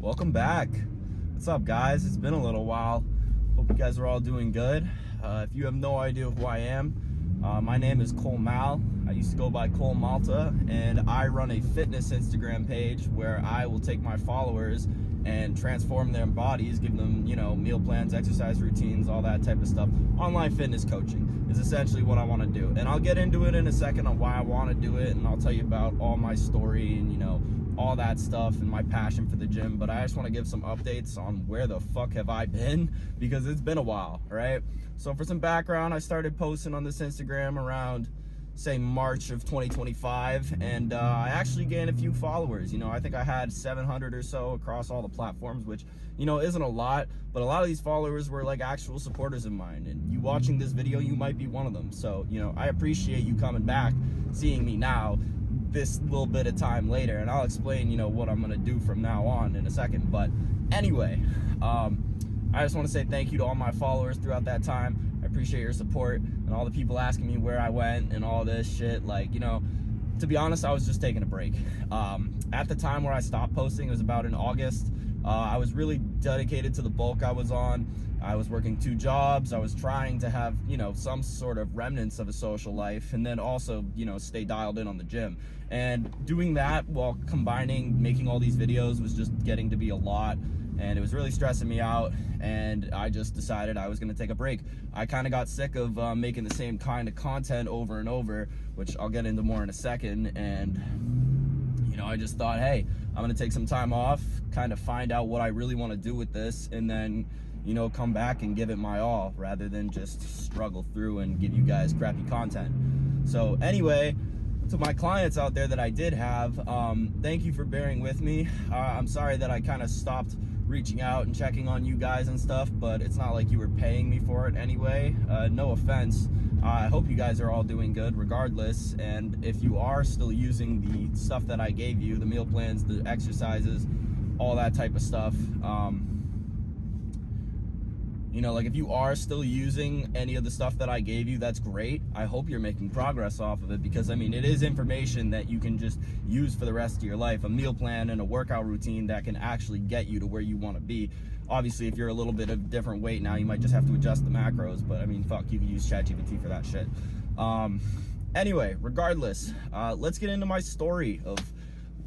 Welcome back. What's up, guys? It's been a little while. Hope you guys are all doing good. If you have no idea who I am, my name is Cole Mal. I used to go by Cole Malta, and I run a fitness Instagram page where I will take my followers and transform their bodies, give them, meal plans, exercise routines, all that type of stuff. Online fitness coaching is essentially what I want to do. And I'll get into it in a second on why I want to do it, and I'll tell you about all my story and, all that stuff and my passion for the gym. But I just want to give some updates on where the fuck have I been, because it's been a while, right? So for some background, I started posting on this Instagram around, say, March of 2025, and I actually gained a few followers. I think I had 700 or so across all the platforms, which isn't a lot, but a lot of these followers were like actual supporters of mine, and you watching this video, you might be one of them. So I appreciate you coming back, seeing me now this little bit of time later, and I'll explain what I'm gonna do from now on in a second. But anyway, I just want to say thank you to all my followers throughout that time. I appreciate your support and all the people asking me where I went and all this shit. To be honest, I was just taking a break. At the time where I stopped posting, it was about in August. I was really dedicated to the bulk I was on. I was working 2 jobs. I was trying to have, some sort of remnants of a social life, and then also, stay dialed in on the gym. And doing that while combining making all these videos was just getting to be a lot, and it was really stressing me out, and I just decided I was going to take a break. I kind of got sick of making the same kind of content over and over, which I'll get into more in a second, and I just thought, hey, I'm going to take some time off, kind of find out what I really want to do with this, and then come back and give it my all, rather than just struggle through and give you guys crappy content. So anyway, to my clients out there that I did have, thank you for bearing with me. I'm sorry that I kind of stopped reaching out and checking on you guys and stuff, but it's not like you were paying me for it anyway. No offense. I hope you guys are all doing good regardless, and if you are still using the stuff that I gave you, the meal plans, the exercises, all that type of stuff, if you are still using any of the stuff that I gave you, that's great. I hope you're making progress off of it, because it is information that you can just use for the rest of your life. A meal plan and a workout routine that can actually get you to where you want to be. Obviously, if you're a little bit of different weight now, you might just have to adjust the macros, but fuck, you can use ChatGPT for that shit. Anyway, regardless, let's get into my story of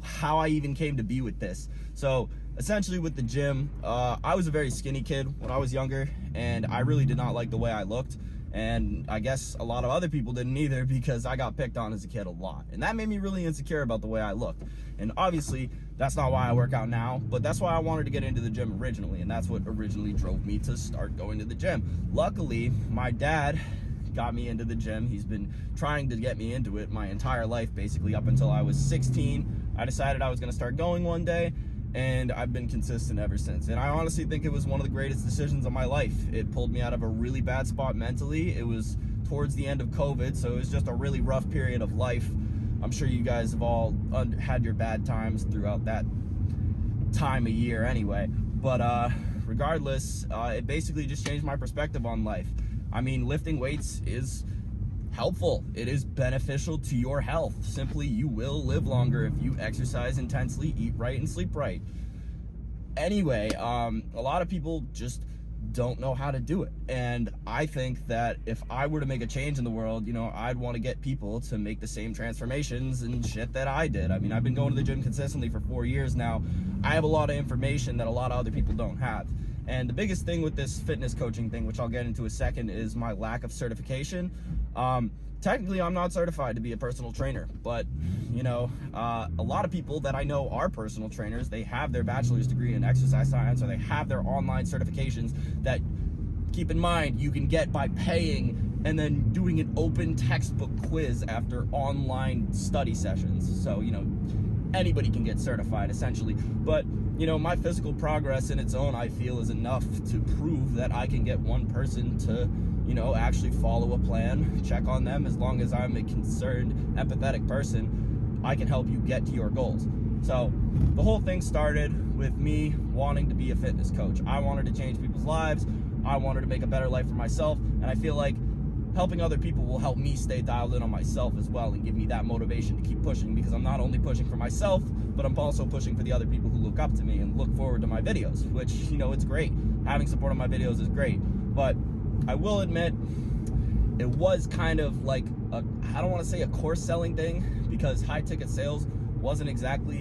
how I even came to be with this. So essentially with the gym, I was a very skinny kid when I was younger, and I really did not like the way I looked, and I guess a lot of other people didn't either, because I got picked on as a kid a lot, and that made me really insecure about the way I looked. And obviously that's not why I work out now, but that's why I wanted to get into the gym originally, and that's what originally drove me to start going to the gym. Luckily, my dad got me into the gym. He's been trying to get me into it my entire life, basically up until I was 16. I decided I was going to start going one day, and I've been consistent ever since. And I honestly think it was one of the greatest decisions of my life. It pulled me out of a really bad spot mentally. It was towards the end of COVID, so it was just a really rough period of life. I'm sure you guys have all had your bad times throughout that time of year anyway. But regardless, it basically just changed my perspective on life. Lifting weights is helpful. It is beneficial to your health. Simply, you will live longer if you exercise intensely, eat right, and sleep right. Anyway, a lot of people just don't know how to do it. And I think that if I were to make a change in the world, I'd want to get people to make the same transformations and shit that I did. I've been going to the gym consistently for 4 years now. I have a lot of information that a lot of other people don't have. And the biggest thing with this fitness coaching thing, which I'll get into a second, is my lack of certification. Technically, I'm not certified to be a personal trainer, but, a lot of people that I know are personal trainers. They have their bachelor's degree in exercise science, or they have their online certifications that, keep in mind, you can get by paying and then doing an open textbook quiz after online study sessions. So, anybody can get certified essentially. But, my physical progress in its own, I feel, is enough to prove that I can get one person to, actually follow a plan, check on them. As long as I'm a concerned, empathetic person, I can help you get to your goals. So the whole thing started with me wanting to be a fitness coach. I wanted to change people's lives. I wanted to make a better life for myself. And I feel like helping other people will help me stay dialed in on myself as well and give me that motivation to keep pushing, because I'm not only pushing for myself, but I'm also pushing for the other people who look up to me and look forward to my videos, which, you know, it's great. Having support on my videos is great. But I will admit, it was kind of like I don't want to say a course selling thing, because high ticket sales wasn't exactly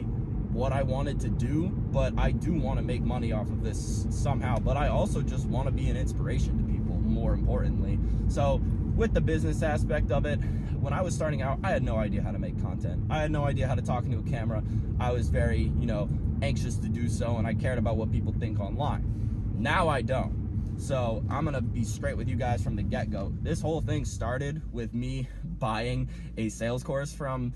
what I wanted to do, but I do want to make money off of this somehow. But I also just want to be an inspiration to people, more importantly. So with the business aspect of it, when I was starting out, I had no idea how to make content. I had no idea how to talk into a camera. I was very, you know, anxious to do so, and I cared about what people think online. Now I don't. So I'm gonna be straight with you guys from the get-go. This whole thing started with me buying a sales course from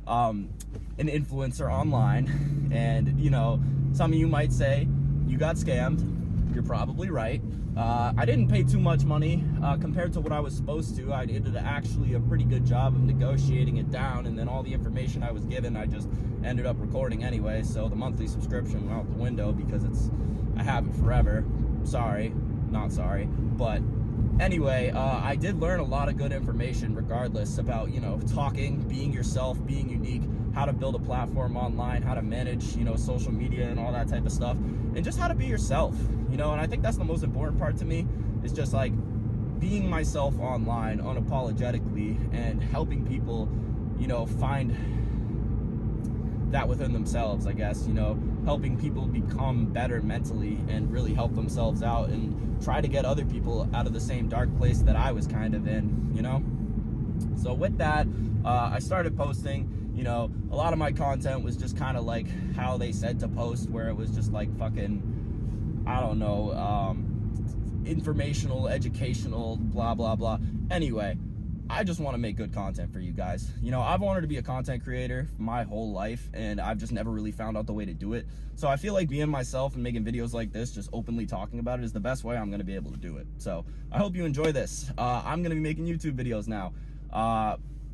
an influencer online, and you know, some of you might say you got scammed. You're probably right. I didn't pay too much money compared to what I was supposed to. I did actually a pretty good job of negotiating it down, and then all the information I was given, I just ended up recording anyway. So the monthly subscription went out the window because I have it forever. Sorry, not sorry. But anyway, I did learn a lot of good information regardless about, you know, talking, being yourself, being unique, how to build a platform online, how to manage, you know, social media and all that type of stuff, and just how to be yourself, you know. And I think that's the most important part to me, is just like being myself online unapologetically and helping people, you know, find that within themselves, I guess, you know, helping people become better mentally and really help themselves out and try to get other people out of the same dark place that I was kind of in, you know. So with that, I started posting. You know, a lot of my content was just kind of like how they said to post, where it was just like fucking, I don't know, informational, educational, blah, blah, blah. Anyway, I just want to make good content for you guys. You know, I've wanted to be a content creator my whole life, and I've just never really found out the way to do it. So I feel like being myself and making videos like this, just openly talking about it, is the best way I'm going to be able to do it. So I hope you enjoy this. I'm going to be making YouTube videos now.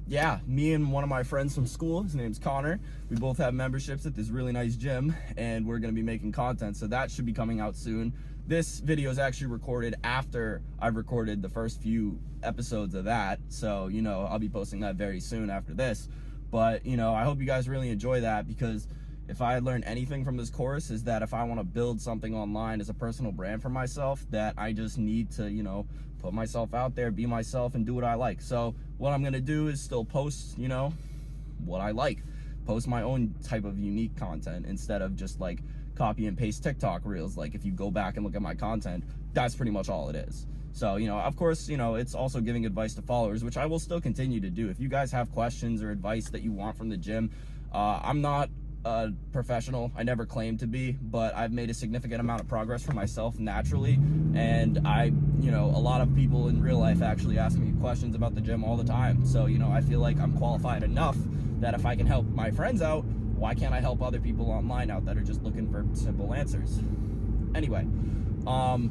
Yeah, me and one of my friends from school, his name's Connor, we both have memberships at this really nice gym, and we're going to be making content. So that should be coming out soon. This video is actually recorded after I've recorded the first few episodes of that. So, you know, I'll be posting that very soon after this. But, you know, I hope you guys really enjoy that, because if I learned anything from this course, is that if I want to build something online as a personal brand for myself, that I just need to, you know, put myself out there, be myself, and do what I like. So what I'm going to do is still post, you know, what I like. Post my own type of unique content instead of just like copy and paste TikTok reels. Like, if you go back and look at my content, that's pretty much all it is. So, you know, of course, you know, it's also giving advice to followers, which I will still continue to do. If you guys have questions or advice that you want from the gym, I'm not a professional. I never claimed to be, but I've made a significant amount of progress for myself naturally. And you know, a lot of people in real life actually ask me questions about the gym all the time. So, you know, I feel like I'm qualified enough that if I can help my friends out, why can't I help other people online out that are just looking for simple answers? Anyway, I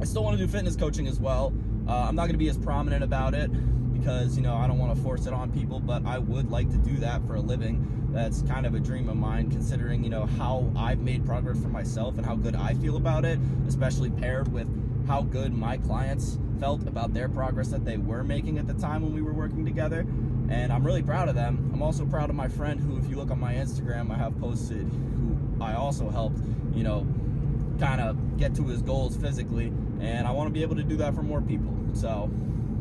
still want to do fitness coaching as well. I'm not going to be as prominent about it because, you know, I don't want to force it on people, but I would like to do that for a living. That's kind of a dream of mine, considering, you know, how I've made progress for myself and how good I feel about it, especially paired with how good my clients felt about their progress that they were making at the time when we were working together. And I'm really proud of them. I'm also proud of my friend who, if you look on my Instagram, I have posted, who I also helped, you know, kind of get to his goals physically. And I want to be able to do that for more people. So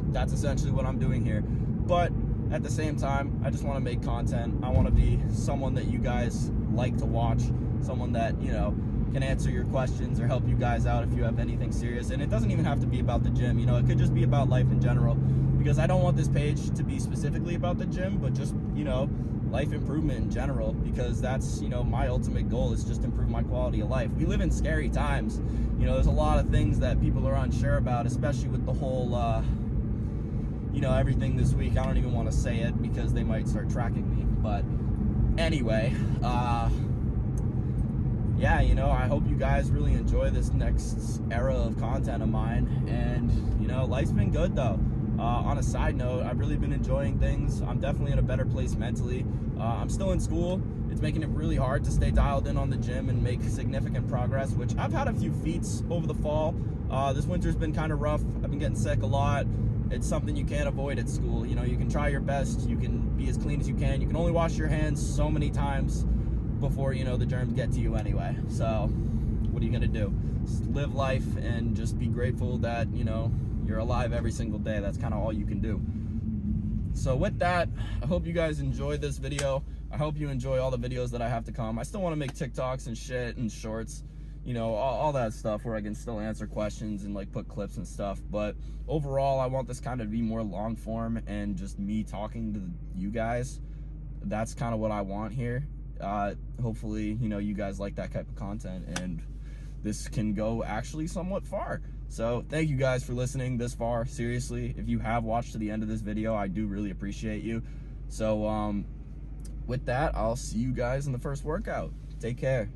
that's essentially what I'm doing here. But at the same time, I just want to make content. I want to be someone that you guys like to watch, someone that, you know, can answer your questions or help you guys out if you have anything serious. And it doesn't even have to be about the gym, you know, it could just be about life in general, because I don't want this page to be specifically about the gym, but just, you know, life improvement in general, because that's, you know, my ultimate goal is just improve my quality of life. We live in scary times. You know, there's a lot of things that people are unsure about, especially with the whole, you know, everything this week. I don't even want to say it because they might start tracking me. But anyway, yeah, you know, I hope you guys really enjoy this next era of content of mine. And, you know, life's been good though. On a side note, I've really been enjoying things. I'm definitely in a better place mentally. I'm still in school. It's making it really hard to stay dialed in on the gym and make significant progress, which I've had a few feats over the fall. This winter's been kind of rough. I've been getting sick a lot. it's something you can't avoid at school. You know, you can try your best, you can be as clean as you can only wash your hands so many times before, you know, the germs get to you anyway. So what are you gonna do? Just live life and just be grateful that, you know, you're alive every single day. That's kind of all you can do. So with that, I hope you guys enjoyed this video. I hope you enjoy all the videos that I have to come. I still want to make TikToks and shit and shorts, you know, all that stuff where I can still answer questions and like put clips and stuff. But overall, I want this kind of be more long form and just me talking to you guys. That's kind of what I want here. Hopefully, you know, you guys like that type of content, and this can go actually somewhat far. So thank you guys for listening this far. Seriously, if you have watched to the end of this video, I do really appreciate you. So with that, I'll see you guys in the first workout. Take care.